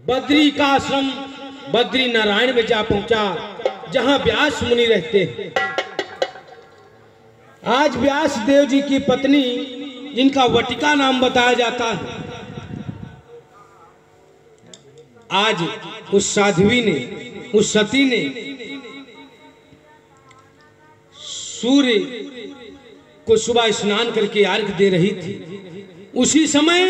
बद्री का आश्रम बद्री नारायण में जा पहुंचा, जहां व्यास मुनि रहते हैं। आज व्यास देव जी की पत्नी, जिनका वटिका नाम बताया जाता है, आज उस साध्वी ने, उस सती ने सूर्य को सुबह स्नान करके अर्घ दे रही थी। उसी समय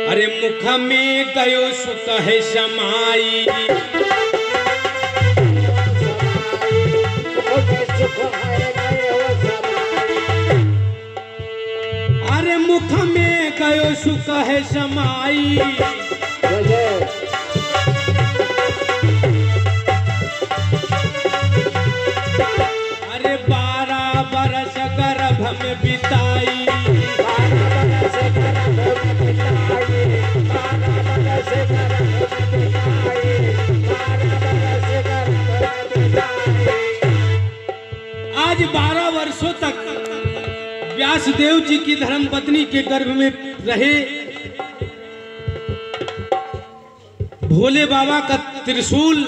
अरे मुख में गयो सुत है समाई, अरे मुख में गयो सुख है समाई, अरे 12 बरस गर्भ में बिताई, आज 12 वर्षों तक व्यासदेव जी की धर्मपत्नी के गर्भ में रहे। भोले बाबा का त्रिशूल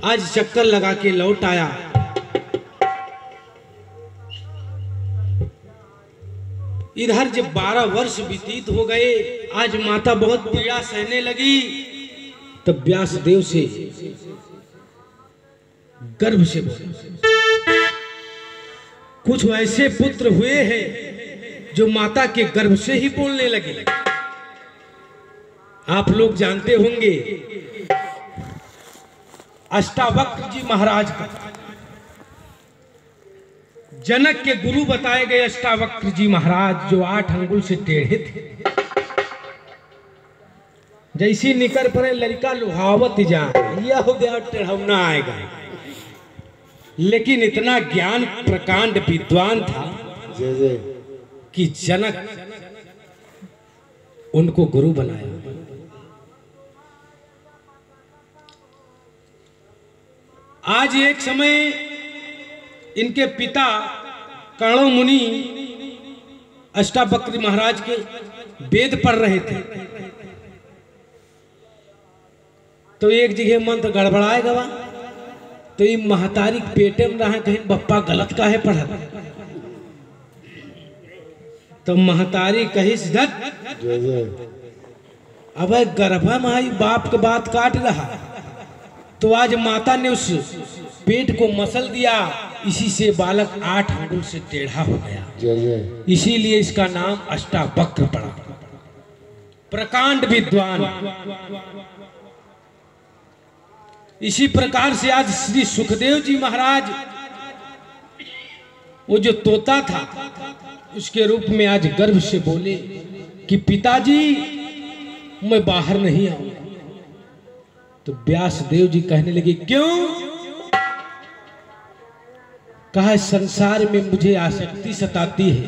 आज चक्कर लगा के लौट आया। इधर जब 12 वर्ष व्यतीत हो गए, आज माता बहुत पीड़ा सहने लगी। तब व्यासदेव से गर्भ से बोला, कुछ ऐसे पुत्र हुए हैं जो माता के गर्भ से ही बोलने लगे। आप लोग जानते होंगे अष्टावक्र जी महाराज का, जनक के गुरु बताए गए अष्टावक्र जी महाराज, जो 8 अंगुल से टेढ़े थे। जैसी निकर पड़े लड़का लुहावत जा, यह हो गया टेढ़ौना आएगा। लेकिन इतना ज्ञान प्रकांड विद्वान था कि जनक उनको गुरु बनाया। आज एक समय इनके पिता कर्ण मुनि अष्टावक्र महाराज के वेद पढ़ रहे थे, तो एक जगह मंत्र गड़बड़ाए गवा। तो ये महतारी पेटे में रहा, कहीं बप्पा गलत का है पढ़ा। तो महतारी कही सिद्धत, अब गर्भा में आई बाप के बात काट रहा। तो आज माता ने उस पेट को मसल दिया, इसी से बालक 8 अंगुल से टेढ़ा हो गया। इसीलिए इसका नाम अष्टावक्र पड़ा। प्रकांड विद्वान। इसी प्रकार से आज श्री सुखदेव जी महाराज, वो जो तोता था, उसके रूप में आज गर्भ से बोले कि पिताजी मैं बाहर नहीं आऊंगा। तो व्यासदेव जी कहने लगे, क्यों? कहा संसार में मुझे आसक्ति सताती है।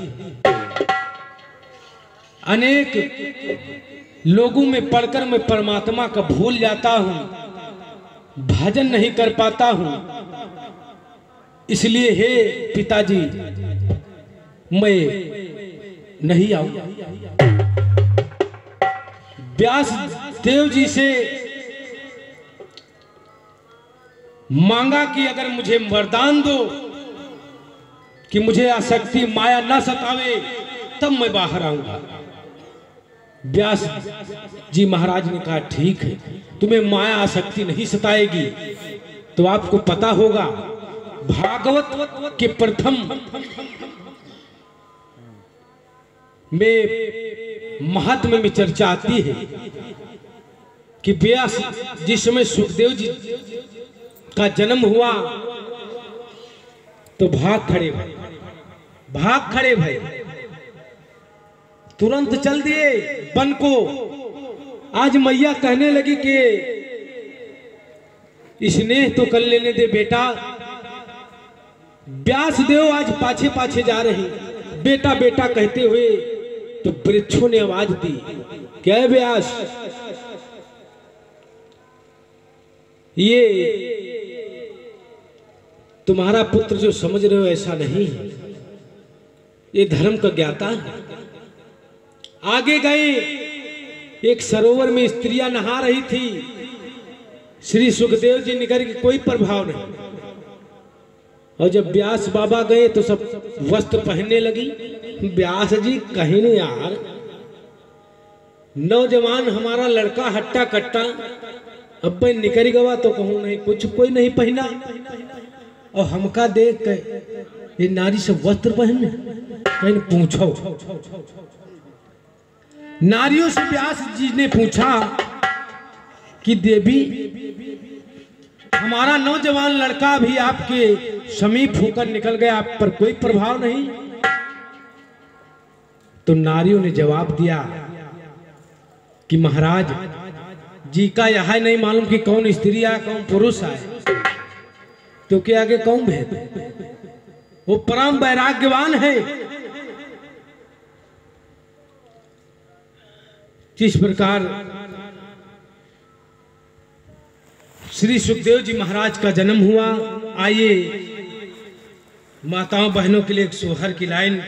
अनेक लोगों में पढ़कर मैं परमात्मा का भूल जाता हूं, भजन नहीं कर पाता हूं। इसलिए हे पिताजी मैं नहीं आऊंगा। व्यास देव जी से मांगा कि अगर मुझे वरदान दो कि मुझे आसक्ति माया न सतावे, तब मैं बाहर आऊंगा। व्यास जी महाराज ने कहा, ठीक है, तुम्हें माया आसक्ति नहीं सताएगी। तो आपको पता होगा भागवत के प्रथम में महात्म्य में चर्चा आती है कि व्यास जिस समय सुखदेव जी का जन्म हुआ तो भाग खड़े भय तुरंत चल दिए वन को। आज मैया कहने लगी कि स्नेह तो कर लेने दे बेटा। व्यासदेव आज पाछे पाछे जा रहे, बेटा बेटा कहते हुए। तो वृक्षों ने आवाज दी, क्या है व्यास, ये तुम्हारा पुत्र जो समझ रहे हो ऐसा नहीं है, ये धर्म का ज्ञाता है। आगे गए, एक सरोवर में स्त्रियां नहा रही थी। श्री सुखदेव जी निकल के कोई प्रभाव नहीं। और जब व्यास बाबा गए तो सब वस्त्र पहनने लगी। व्यास जी कहीं नहीं यार, नौजवान हमारा लड़का हट्टा कट्टा, अब मैं निकल गवा तो कहूँ नहीं, कुछ कोई नहीं पहना। और हमका देख के ये नारी सब वस्त्र पहने, कहीं पूछो। नारियों से व्यास जी ने पूछा कि देवी, हमारा नौजवान लड़का भी आपके समीप होकर निकल गया, आप पर कोई प्रभाव नहीं। तो नारियों ने जवाब दिया कि महाराज जी का यह नहीं मालूम कि कौन स्त्री आए कौन पुरुष आए, तो के आगे कौन भेद, वो परम वैराग्यवान है। जिस प्रकार श्री सुखदेव जी महाराज का जन्म हुआ, आइए माताओं बहनों के लिए एक सोहर की लाइन